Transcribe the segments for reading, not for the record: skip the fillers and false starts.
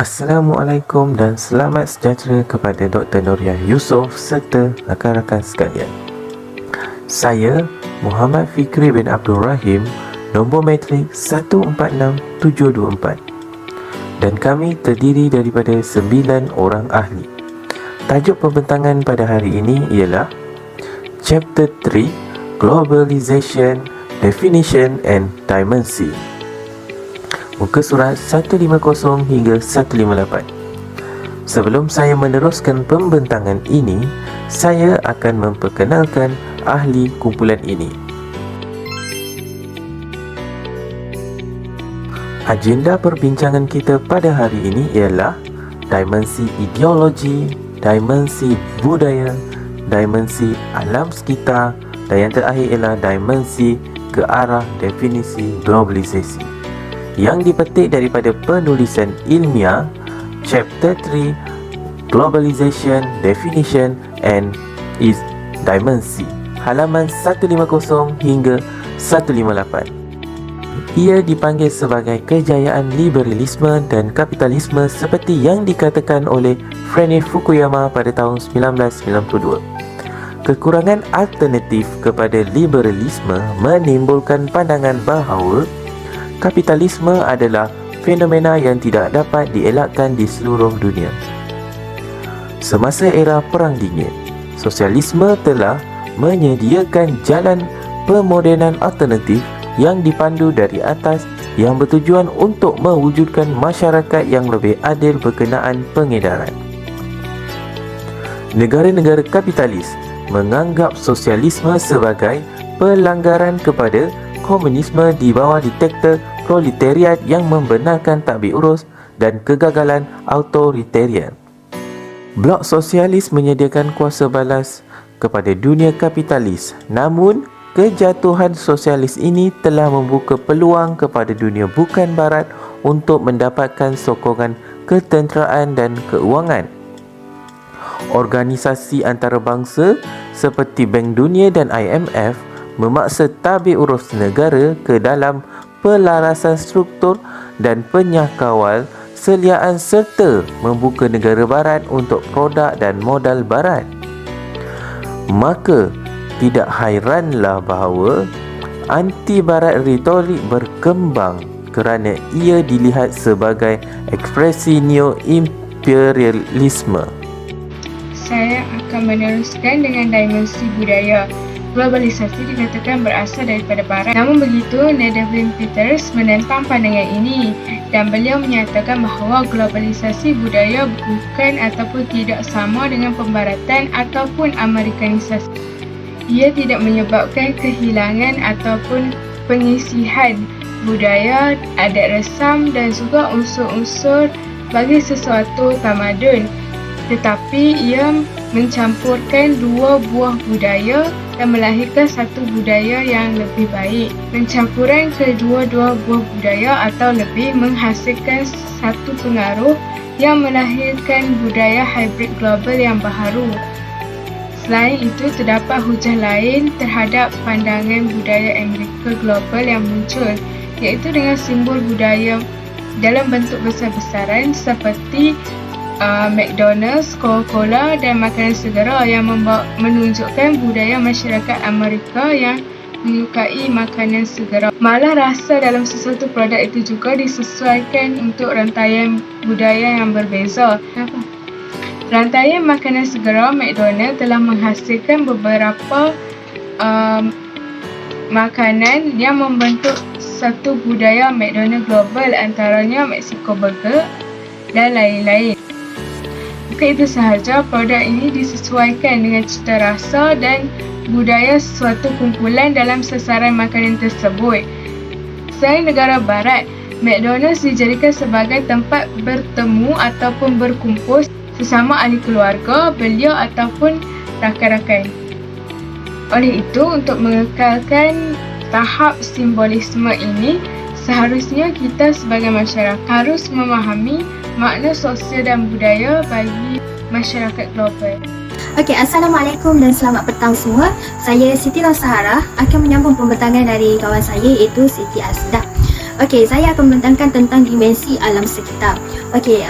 Assalamualaikum dan selamat sejahtera kepada Dr. Nuriah Yusof serta rakan-rakan sekalian. Saya Muhammad Fikri bin Abdul Rahim, nombor matrik 146724, dan kami terdiri daripada 9 orang ahli. Tajuk pembentangan pada hari ini ialah Chapter 3, Globalization, Definition and Dimension, muka surat 150 hingga 158. Sebelum saya meneruskan pembentangan ini, saya akan memperkenalkan ahli kumpulan ini. Agenda perbincangan kita pada hari ini ialah dimensi ideologi, dimensi budaya, dimensi alam sekitar, dan yang terakhir ialah dimensi ke arah definisi globalisasi, yang dipetik daripada penulisan ilmiah Chapter 3, Globalization, Definition and its Dimension, halaman 150 hingga 158. Ia dipanggil sebagai kejayaan liberalisme dan kapitalisme seperti yang dikatakan oleh Francis Fukuyama pada tahun 1992. Kekurangan alternatif kepada liberalisme menimbulkan pandangan bahawa kapitalisme adalah fenomena yang tidak dapat dielakkan di seluruh dunia. Semasa era Perang Dingin, sosialisme telah menyediakan jalan pemodenan alternatif yang dipandu dari atas yang bertujuan untuk mewujudkan masyarakat yang lebih adil berkenaan pengedaran. Negara-negara kapitalis menganggap sosialisme sebagai pelanggaran kepada komunisme di bawah diktator proletariat yang membenarkan tadbir urus dan kegagalan autoritarian. Blok sosialis menyediakan kuasa balas kepada dunia kapitalis, namun kejatuhan sosialis ini telah membuka peluang kepada dunia bukan barat untuk mendapatkan sokongan ketenteraan dan keuangan. Organisasi antarabangsa seperti Bank Dunia dan IMF memaksa tadbir urus negara ke dalam pelarasan struktur dan penyakawal seliaan serta membuka negara barat untuk produk dan modal barat. Maka tidak hairanlah bahawa anti-barat retorik berkembang kerana ia dilihat sebagai ekspresi neo-imperialisme. Saya akan meneruskan dengan dimensi budaya. Globalisasi dikatakan berasal daripada barat. Namun begitu, Nedevin Peters menentang pandangan ini dan beliau menyatakan bahawa globalisasi budaya bukan ataupun tidak sama dengan pembaratan ataupun Amerikanisasi. Ia tidak menyebabkan kehilangan ataupun pengisihan budaya, adat resam dan juga unsur-unsur bagi sesuatu tamadun, tetapi ia mencampurkan dua buah budaya dan melahirkan satu budaya yang lebih baik. Pencampuran kedua-dua buah budaya atau lebih menghasilkan satu pengaruh yang melahirkan budaya hybrid global yang baharu. Selain itu, terdapat hujah lain terhadap pandangan budaya Amerika global yang muncul, iaitu dengan simbol budaya dalam bentuk besar-besaran seperti McDonald's, Coca-Cola dan makanan segera yang menunjukkan budaya masyarakat Amerika yang menyukai makanan segera. Malah rasa dalam sesuatu produk itu juga disesuaikan untuk rantaian budaya yang berbeza. Rantaian makanan segera McDonald's telah menghasilkan beberapa makanan yang membentuk satu budaya McDonald's global, antaranya Mexico Burger dan lain-lain. Bukan itu sahaja, produk ini disesuaikan dengan cita rasa dan budaya suatu kumpulan dalam sasaran makanan tersebut. Selain negara barat, McDonald's dijadikan sebagai tempat bertemu ataupun berkumpul sesama ahli keluarga, belia ataupun rakan-rakan. Oleh itu, untuk mengekalkan tahap simbolisme ini, seharusnya kita sebagai masyarakat harus memahami makna sosial dan budaya bagi masyarakat global. Okey, Assalamualaikum dan selamat petang semua. Saya Siti Rosahara akan menyambung pembentangan dari kawan saya iaitu Siti Asdah. Okey, saya akan membentangkan tentang dimensi alam sekitar. Okey,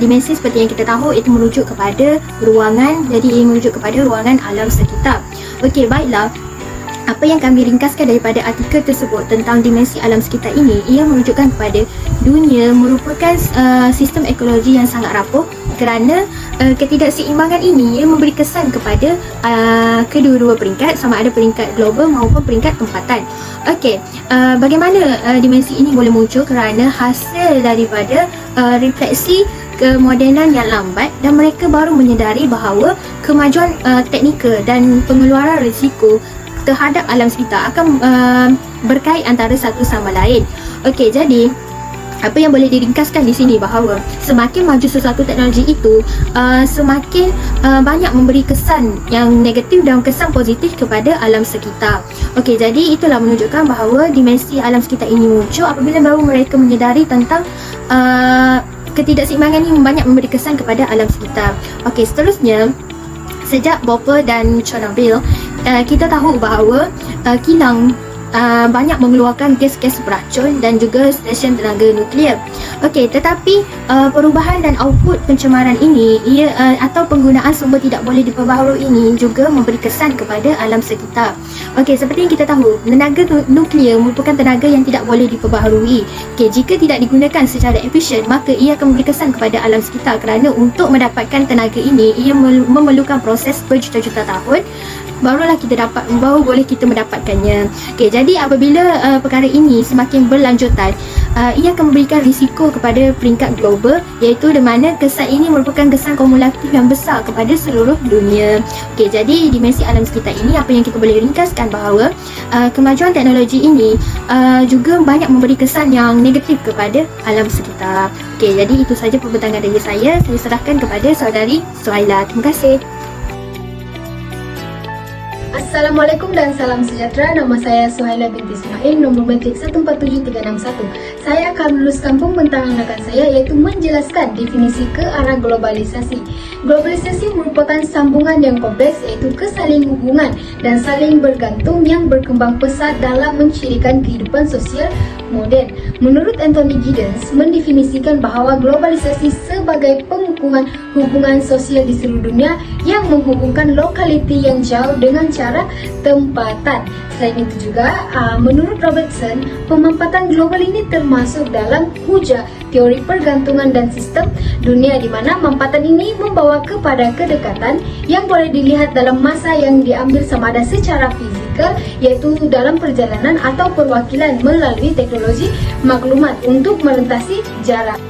dimensi seperti yang kita tahu itu merujuk kepada ruangan, jadi ia merujuk kepada ruangan alam sekitar. Okey, baiklah. Apa yang kami ringkaskan daripada artikel tersebut tentang dimensi alam sekitar ini, ia menunjukkan kepada dunia merupakan sistem ekologi yang sangat rapuh kerana ketidakseimbangan ini ia memberi kesan kepada kedua-dua peringkat, sama ada peringkat global maupun peringkat tempatan. Okey, bagaimana dimensi ini boleh muncul? Kerana hasil daripada refleksi kemodenan yang lambat, dan mereka baru menyedari bahawa kemajuan teknikal dan pengeluaran risiko terhadap alam sekitar akan berkait antara satu sama lain. Okey, jadi apa yang boleh diringkaskan di sini bahawa semakin maju sesuatu teknologi itu, semakin banyak memberi kesan yang negatif dan kesan positif kepada alam sekitar. Okey, jadi itulah menunjukkan bahawa dimensi alam sekitar ini muncul apabila baru mereka menyedari tentang ketidakseimbangan ini banyak memberi kesan kepada alam sekitar. Okey, seterusnya, sejak Bhopal dan Chernobyl, kita tahu bahawa kilang banyak mengeluarkan gas-gas beracun dan juga stesen tenaga nuklear. Okey, tetapi perubahan dan output pencemaran ini atau penggunaan sumber tidak boleh diperbaharui ini juga memberi kesan kepada alam sekitar. Okey, seperti yang kita tahu, tenaga nuklear merupakan tenaga yang tidak boleh diperbaharui. Okey, jika tidak digunakan secara efisien, maka ia akan memberi kesan kepada alam sekitar kerana untuk mendapatkan tenaga ini ia memerlukan proses berjuta-juta tahun baru boleh kita mendapatkannya. Okey, jadi apabila perkara ini semakin berlanjutan, ia akan memberikan risiko kepada peringkat global, iaitu di mana kesan ini merupakan kesan kumulatif yang besar kepada seluruh dunia. Okey, jadi dimensi alam sekitar ini, apa yang kita boleh ringkaskan bahawa kemajuan teknologi ini juga banyak memberi kesan yang negatif kepada alam sekitar. Okey, jadi itu saja pembentangan dari saya. Saya serahkan kepada saudari Suhaila. Terima kasih. Assalamualaikum dan salam sejahtera. Nama saya Suhaila binti Ismail, nombor metrik 147361. Saya akan meluluskan pembentangan rekan saya, iaitu menjelaskan definisi ke arah globalisasi. Globalisasi merupakan sambungan yang kompleks, iaitu kesaling hubungan dan saling bergantung yang berkembang pesat dalam mencirikan kehidupan sosial moden. Menurut Anthony Giddens, mendefinisikan bahawa globalisasi sebagai pengukuhan hubungan sosial di seluruh dunia yang menghubungkan lokaliti yang jauh dengan cara tempatan. Selain itu juga, menurut Robertson, pemampatan global ini termasuk dalam hujah teori pergantungan dan sistem dunia, di mana mampatan ini membawa kepada kedekatan yang boleh dilihat dalam masa yang diambil sama ada secara fizikal, iaitu dalam perjalanan atau perwakilan melalui teknologi maklumat untuk melintasi jarak.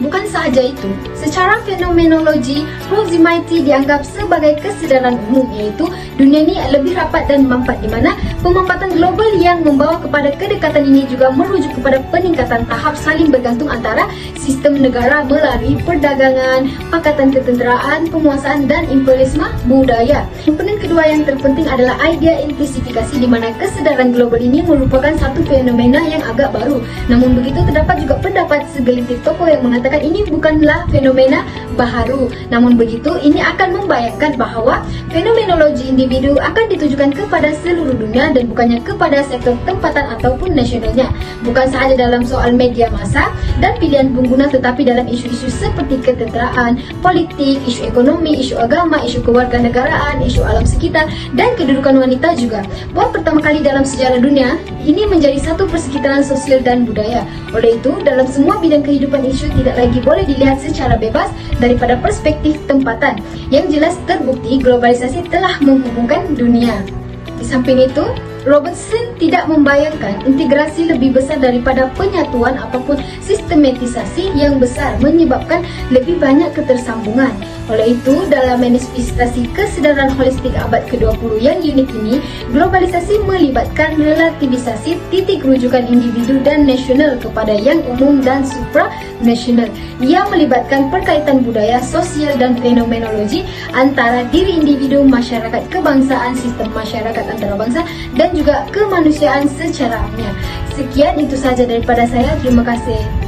Bukan sahaja itu, secara fenomenologi, proximity dianggap sebagai kesedaran umum, iaitu dunia ini lebih rapat dan mampat, di mana pemampatan global yang membawa kepada kedekatan ini juga merujuk kepada peningkatan tahap saling bergantung antara sistem negara melalui perdagangan, pakatan ketenteraan, penguasaan dan imperialisme budaya. Komponen kedua yang terpenting adalah idea intensifikasi, di mana kesedaran global ini merupakan satu fenomena yang agak baru. Namun begitu, terdapat juga pendapat segelintir tokoh yang mengatakan ini bukanlah fenomena baharu. Namun begitu, ini akan membayangkan bahawa fenomenologi individu akan ditujukan kepada seluruh dunia dan bukannya kepada sektor tempatan ataupun nasionalnya. Bukan sahaja dalam soal media massa dan pilihan pengguna, tetapi dalam isu-isu seperti ketenteraan, politik, isu ekonomi, isu agama, isu kewarganegaraan, isu alam sekitar dan kedudukan wanita juga. Buat pertama kali dalam sejarah dunia, ini menjadi satu persekitaran sosial dan budaya. Oleh itu, dalam semua bidang kehidupan, isu tidak lagi boleh dilihat secara bebas daripada perspektif tempatan. Yang jelas terbukti globalisasi telah menghubungkan dunia. Di samping itu, Robertson tidak membayangkan integrasi lebih besar daripada penyatuan ataupun sistematisasi yang besar menyebabkan lebih banyak ketersambungan. Oleh itu, dalam manifestasi kesedaran holistik abad ke-20 yang unik ini, globalisasi melibatkan relativisasi titik rujukan individu dan nasional kepada yang umum dan supranasional. Ia melibatkan perkaitan budaya, sosial dan fenomenologi antara diri individu, masyarakat kebangsaan, sistem masyarakat antarabangsa dan juga kemanusiaan secara umum. Sekian itu saja daripada saya. Terima kasih.